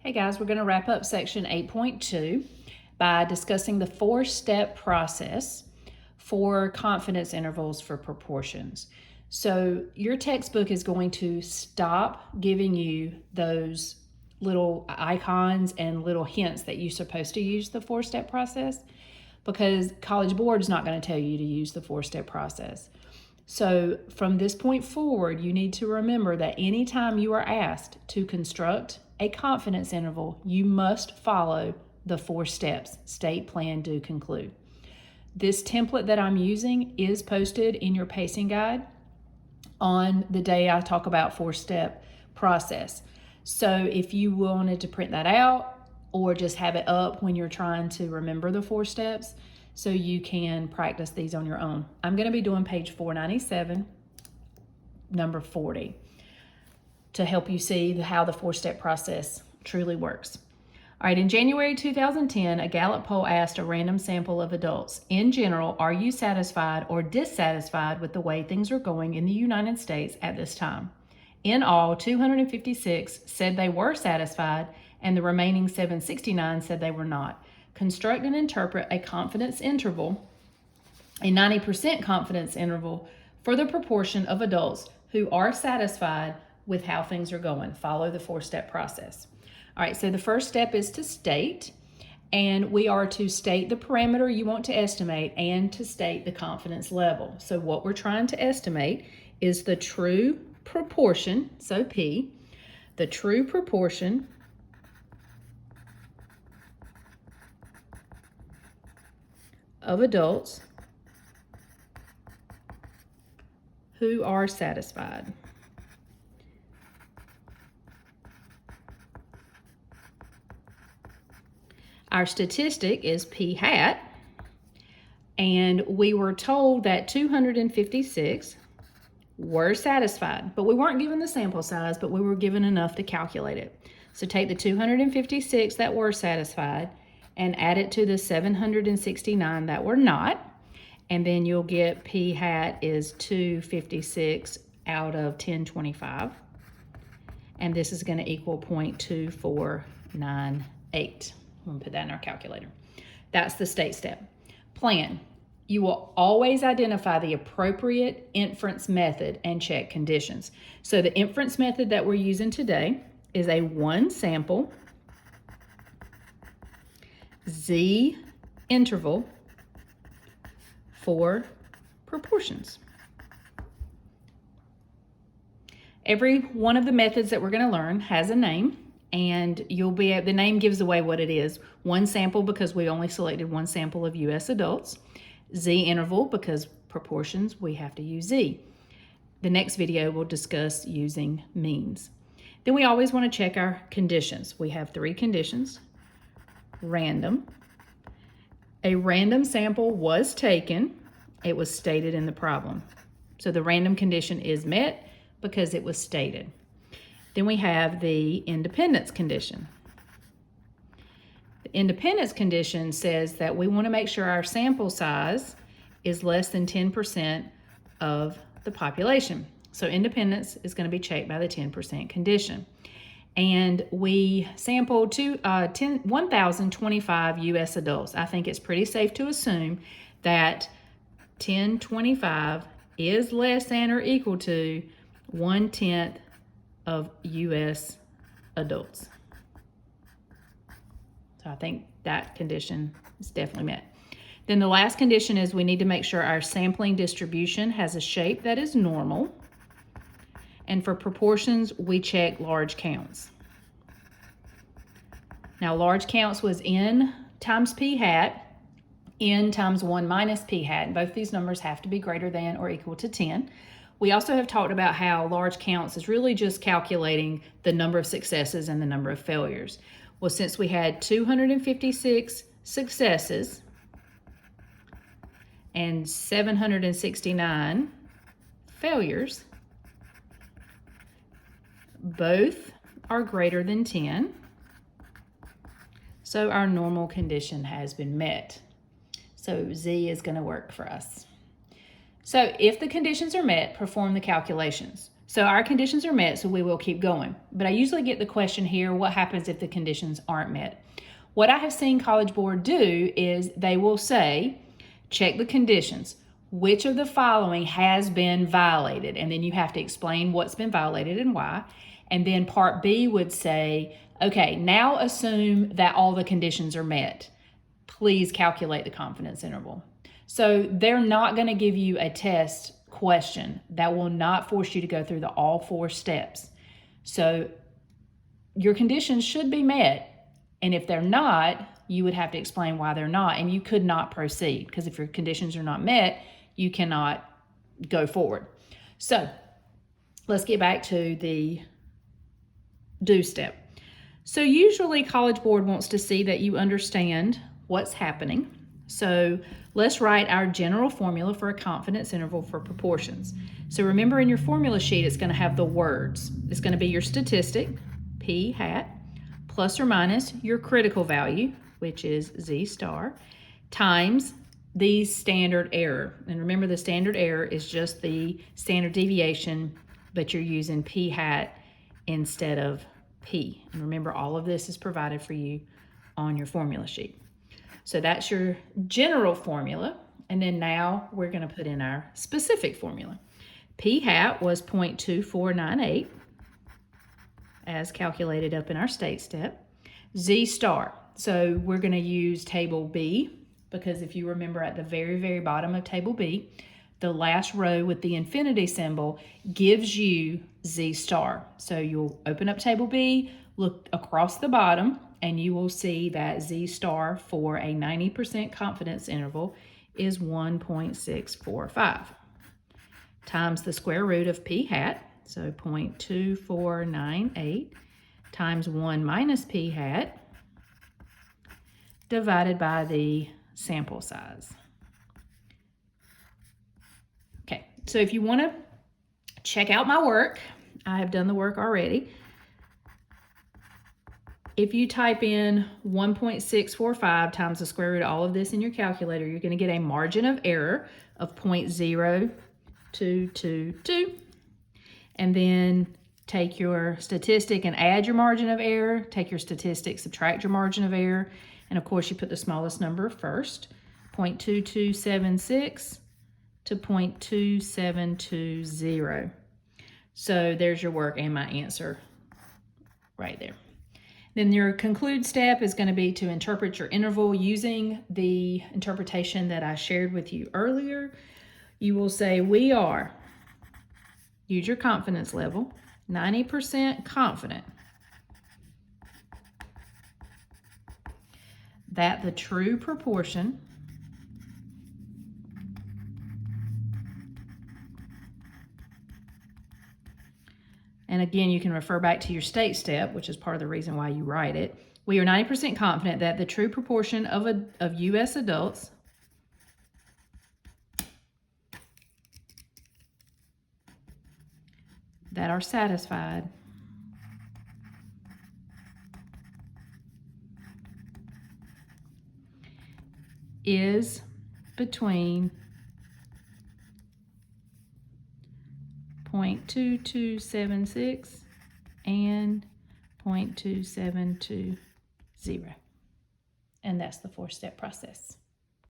Hey guys, we're going to wrap up section 8.2 by discussing the four-step process for confidence intervals for proportions. So your textbook is going to stop giving you those little icons and little hints that you're supposed to use the four-step process, because College Board is not going to tell you to use the four-step process. So from this point forward, you need to remember that anytime you are asked to construct a confidence interval, you must follow the 4 steps: state, plan, do, conclude. This template that I'm using is posted in your pacing guide on the day I talk about 4-step process. So if you wanted to print that out or just have it up when you're trying to remember the 4 steps, so you can practice these on your own. I'm going to be doing page 497, number 40, to help you see how the 4-step process truly works. All right, in January 2010, a Gallup poll asked a random sample of adults, in general, are you satisfied or dissatisfied with the way things are going in the United States at this time? In all, 256 said they were satisfied, and the remaining 769 said they were not. Construct and interpret a confidence interval, a 90% confidence interval, for the proportion of adults who are satisfied with how things are going. Follow the 4-step process. All right, so the first step is to state, and we are to state the parameter you want to estimate and to state the confidence level. So what we're trying to estimate is the true proportion, so P, the true proportion of adults who are satisfied. Our statistic is P hat, and we were told that 256 were satisfied, but we weren't given the sample size, but we were given enough to calculate it. So take the 256 that were satisfied and add it to the 769 that were not, and then you'll get P hat is 256 out of 1025, and this is going to equal 0.2498. I'm going to put that in our calculator. That's the state step. Plan. You will always identify the appropriate inference method and check conditions. So the inference method that we're using today is a one sample Z interval for proportions. Every one of the methods that we're going to learn has a name, and the name gives away what it is. One sample because we only selected one sample of US adults. Z interval because proportions, we have to use Z. The next video will discuss using means. Then we always want to check our conditions. We have 3 conditions. Random. A random sample was taken. It was stated in the problem. So the random condition is met because it was stated. Then we have the independence condition. The independence condition says that we want to make sure our sample size is less than 10% of the population. So independence is going to be checked by the 10% condition. And we sampled 1,025 US adults. I think it's pretty safe to assume that 1,025 is less than or equal to 1/10 of US adults. So I think that condition is definitely met. Then the last condition is we need to make sure our sampling distribution has a shape that is normal. And for proportions, we check large counts. Now large counts was N times P hat, N times 1 minus P hat. Both these numbers have to be greater than or equal to 10. We also have talked about how large counts is really just calculating the number of successes and the number of failures. Well, since we had 256 successes and 769 failures, both are greater than 10. So our normal condition has been met. So Z is going to work for us. So if the conditions are met, perform the calculations. So our conditions are met, so we will keep going. But I usually get the question here, what happens if the conditions aren't met? What I have seen College Board do is they will say, check the conditions. Which of the following has been violated? And then you have to explain what's been violated and why. And then part B would say, okay, now assume that all the conditions are met. Please calculate the confidence interval. So they're not going to give you a test question that will not force you to go through all 4 steps. So your conditions should be met, and if they're not, you would have to explain why they're not, and you could not proceed, because if your conditions are not met, you cannot go forward. So let's get back to the do step. So usually College Board wants to see that you understand what's happening. So let's write our general formula for a confidence interval for proportions. So remember, in your formula sheet, it's going to have the words. It's going to be your statistic, p hat, plus or minus your critical value, which is z star, times the standard error. And remember, the standard error is just the standard deviation, but you're using p hat instead of p. And remember, all of this is provided for you on your formula sheet. So that's your general formula. And then now we're going to put in our specific formula. P hat was 0.2498 as calculated up in our state step. Z star. So we're going to use table B, because if you remember at the very, very bottom of table B, the last row with the infinity symbol gives you Z star. So you'll open up table B, look across the bottom, and you will see that Z star for a 90% confidence interval is 1.645 times the square root of p hat, so 0.2498 times 1 minus p hat divided by the sample size. Okay, so if you want to check out my work, I have done the work already. If you type in 1.645 times the square root of all of this in your calculator, you're going to get a margin of error of 0.0222. And then take your statistic and add your margin of error. Take your statistic, subtract your margin of error. And of course, you put the smallest number first, 0.2276 to 0.2720. So there's your work and my answer right there. Then your conclude step is going to be to interpret your interval using the interpretation that I shared with you earlier. You will say, we are, use your confidence level, 90% confident that the true proportion and again, you can refer back to your state step, which is part of the reason why you write it. We are 90% confident that the true proportion of U.S. adults that are satisfied is between 0.2276 and 0.2720. And that's the 4-step process.